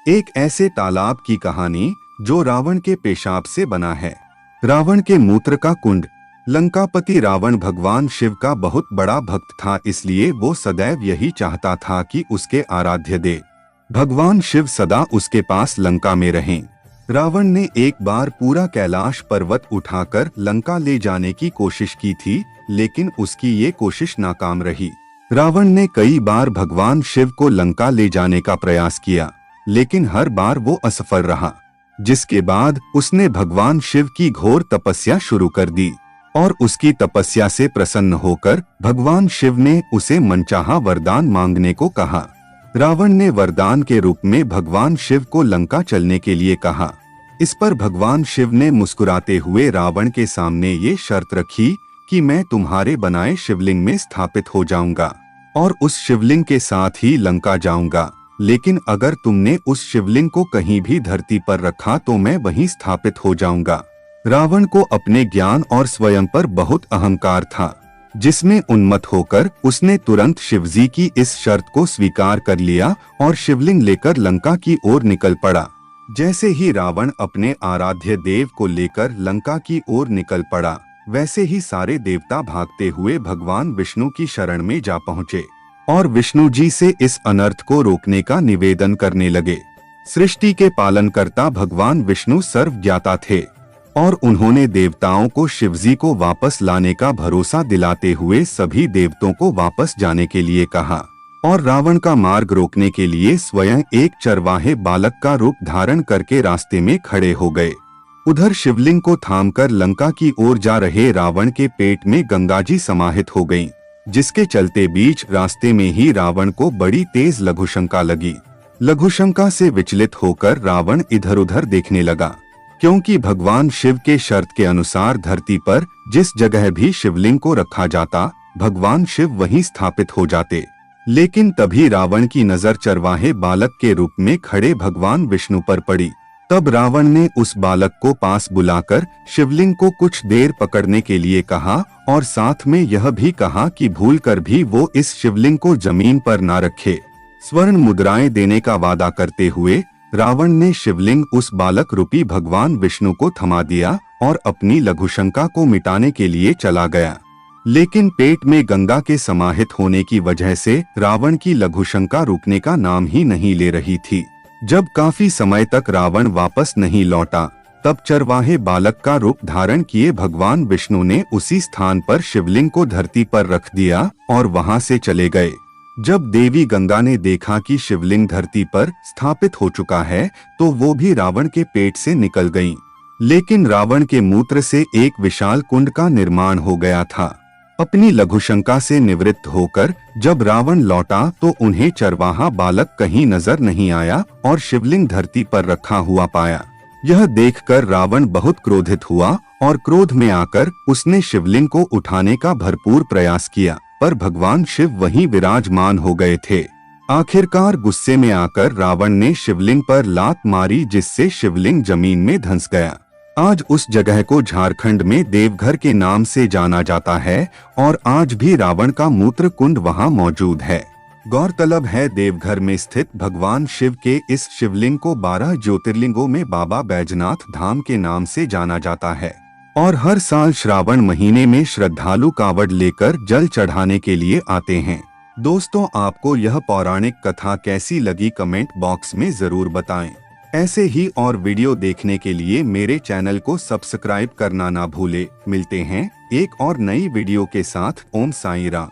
एक ऐसे तालाब की कहानी जो रावण के पेशाब से बना है। रावण के मूत्र का कुंड। लंकापति रावण भगवान शिव का बहुत बड़ा भक्त था, इसलिए वो सदैव यही चाहता था कि उसके आराध्य देव भगवान शिव सदा उसके पास लंका में रहें। रावण ने एक बार पूरा कैलाश पर्वत उठाकर लंका ले जाने की कोशिश की थी, लेकिन उसकी ये कोशिश नाकाम रही। रावण ने कई बार भगवान शिव को लंका ले जाने का प्रयास किया, लेकिन हर बार वो असफल रहा, जिसके बाद उसने भगवान शिव की घोर तपस्या शुरू कर दी और उसकी तपस्या से प्रसन्न होकर भगवान शिव ने उसे मनचाहा वरदान मांगने को कहा। रावण ने वरदान के रूप में भगवान शिव को लंका चलने के लिए कहा। इस पर भगवान शिव ने मुस्कुराते हुए रावण के सामने ये शर्त रखी कि मैं तुम्हारे बनाए शिवलिंग में स्थापित हो जाऊंगा और उस शिवलिंग के साथ ही लंका जाऊंगा, लेकिन अगर तुमने उस शिवलिंग को कहीं भी धरती पर रखा तो मैं वहीं स्थापित हो जाऊंगा। रावण को अपने ज्ञान और स्वयं पर बहुत अहंकार था, जिसमें उन्मत्त होकर उसने तुरंत शिवजी की इस शर्त को स्वीकार कर लिया और शिवलिंग लेकर लंका की ओर निकल पड़ा। जैसे ही रावण अपने आराध्य देव को लेकर लंका की ओर निकल पड़ा, वैसे ही सारे देवता भागते हुए भगवान विष्णु की शरण में जा पहुँचे और विष्णु जी से इस अनर्थ को रोकने का निवेदन करने लगे। सृष्टि के पालनकर्ता भगवान विष्णु सर्वज्ञाता थे और उन्होंने देवताओं को शिवजी को वापस लाने का भरोसा दिलाते हुए सभी देवताओं को वापस जाने के लिए कहा और रावण का मार्ग रोकने के लिए स्वयं एक चरवाहे बालक का रूप धारण करके रास्ते में खड़े हो गए। उधर शिवलिंग को थामकर लंका की ओर जा रहे रावण के पेट में गंगा जी समाहित हो गईं, जिसके चलते बीच रास्ते में ही रावण को बड़ी तेज लघुशंका लगी। लघुशंका से विचलित होकर रावण इधर उधर देखने लगा, क्योंकि भगवान शिव के शर्त के अनुसार धरती पर जिस जगह भी शिवलिंग को रखा जाता, भगवान शिव वहीं स्थापित हो जाते। लेकिन तभी रावण की नजर चरवाहे बालक के रूप में खड़े भगवान विष्णु पर पड़ी। तब रावण ने उस बालक को पास बुलाकर शिवलिंग को कुछ देर पकड़ने के लिए कहा और साथ में यह भी कहा कि भूलकर भी वो इस शिवलिंग को जमीन पर ना रखे। स्वर्ण मुद्राएं देने का वादा करते हुए रावण ने शिवलिंग उस बालक रूपी भगवान विष्णु को थमा दिया और अपनी लघुशंका को मिटाने के लिए चला गया। लेकिन पेट में गंगा के समाहित होने की वजह से रावण की लघुशंका रुकने का नाम ही नहीं ले रही थी। जब काफी समय तक रावण वापस नहीं लौटा, तब चरवाहे बालक का रूप धारण किए भगवान विष्णु ने उसी स्थान पर शिवलिंग को धरती पर रख दिया और वहां से चले गए। जब देवी गंगा ने देखा कि शिवलिंग धरती पर स्थापित हो चुका है, तो वो भी रावण के पेट से निकल गईं। लेकिन रावण के मूत्र से एक विशाल कुंड का निर्माण हो गया था। अपनी लघुशंका से निवृत्त होकर जब रावण लौटा तो उन्हें चरवाहा बालक कहीं नजर नहीं आया और शिवलिंग धरती पर रखा हुआ पाया। यह देखकर रावण बहुत क्रोधित हुआ और क्रोध में आकर उसने शिवलिंग को उठाने का भरपूर प्रयास किया, पर भगवान शिव वहीं विराजमान हो गए थे। आखिरकार गुस्से में आकर रावण ने शिवलिंग पर लात मारी, जिससे शिवलिंग जमीन में धंस गया। आज उस जगह को झारखंड में देवघर के नाम से जाना जाता है और आज भी रावण का मूत्र कुंड वहां मौजूद है। गौरतलब है, देवघर में स्थित भगवान शिव के इस शिवलिंग को 12 ज्योतिर्लिंगों में बाबा बैजनाथ धाम के नाम से जाना जाता है और हर साल श्रावण महीने में श्रद्धालु कावड़ लेकर जल चढ़ाने के लिए आते हैं। दोस्तों, आपको यह पौराणिक कथा कैसी लगी कमेंट बॉक्स में जरूर बताएं। ऐसे ही और वीडियो देखने के लिए मेरे चैनल को सब्सक्राइब करना ना भूले। मिलते हैं एक और नई वीडियो के साथ। ओम साईं राम।